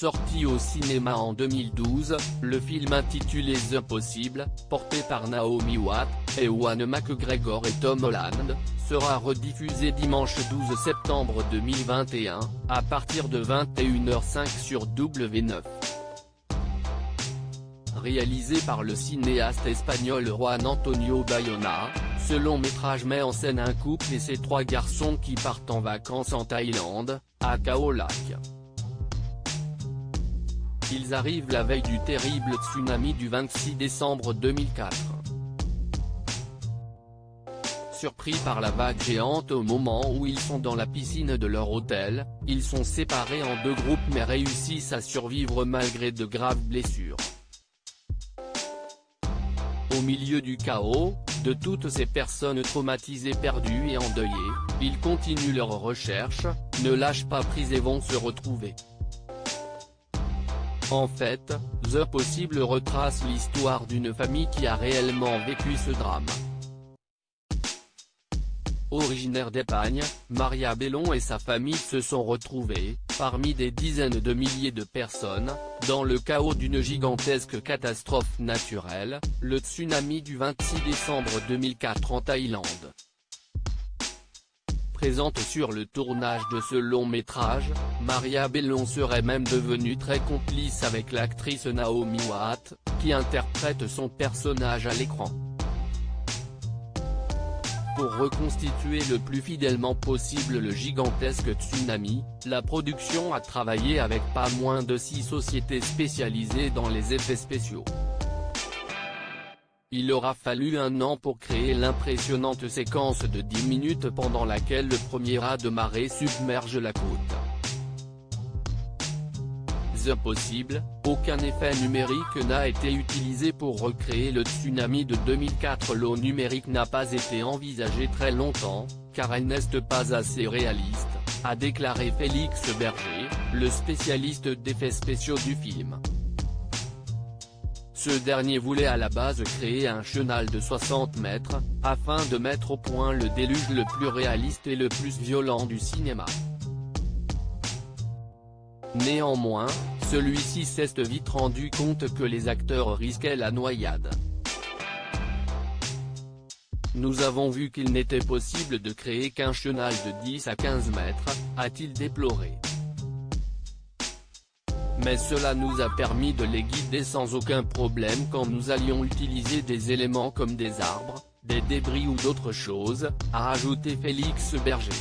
Sorti au cinéma en 2012, le film intitulé The Possible, porté par Naomi Watts, Ewan McGregor et Tom Holland, sera rediffusé dimanche 12 septembre 2021, à partir de 21h05 sur W9. Réalisé par le cinéaste espagnol Juan Antonio Bayona, ce long métrage met en scène un couple et ses 3 garçons qui partent en vacances en Thaïlande, à Khao Lak. Ils arrivent la veille du terrible tsunami du 26 décembre 2004. Surpris par la vague géante au moment où ils sont dans la piscine de leur hôtel, ils sont séparés en 2 groupes mais réussissent à survivre malgré de graves blessures. Au milieu du chaos, de toutes ces personnes traumatisées, perdues et endeuillées, ils continuent leurs recherches, ne lâchent pas prise et vont se retrouver. En fait, The Possible retrace l'histoire d'une famille qui a réellement vécu ce drame. Originaire d'Espagne, Maria Belón et sa famille se sont retrouvés, parmi des dizaines de milliers de personnes, dans le chaos d'une gigantesque catastrophe naturelle, le tsunami du 26 décembre 2004 en Thaïlande. Présente sur le tournage de ce long métrage, Maria Belón serait même devenue très complice avec l'actrice Naomi Watts, qui interprète son personnage à l'écran. Pour reconstituer le plus fidèlement possible le gigantesque tsunami, la production a travaillé avec pas moins de 6 sociétés spécialisées dans les effets spéciaux. Il aura fallu 1 an pour créer l'impressionnante séquence de 10 minutes pendant laquelle le premier raz de marée submerge la côte. The Possible, aucun effet numérique n'a été utilisé pour recréer le tsunami de 2004. L'eau numérique n'a pas été envisagée très longtemps, car elle n'est pas assez réaliste, a déclaré Félix Berger, le spécialiste d'effets spéciaux du film. Ce dernier voulait à la base créer un chenal de 60 mètres, afin de mettre au point le déluge le plus réaliste et le plus violent du cinéma. Néanmoins, celui-ci s'est vite rendu compte que les acteurs risquaient la noyade. Nous avons vu qu'il n'était possible de créer qu'un chenal de 10 à 15 mètres, a-t-il déploré. Mais cela nous a permis de les guider sans aucun problème quand nous allions utiliser des éléments comme des arbres, des débris ou d'autres choses, a ajouté Félix Berger.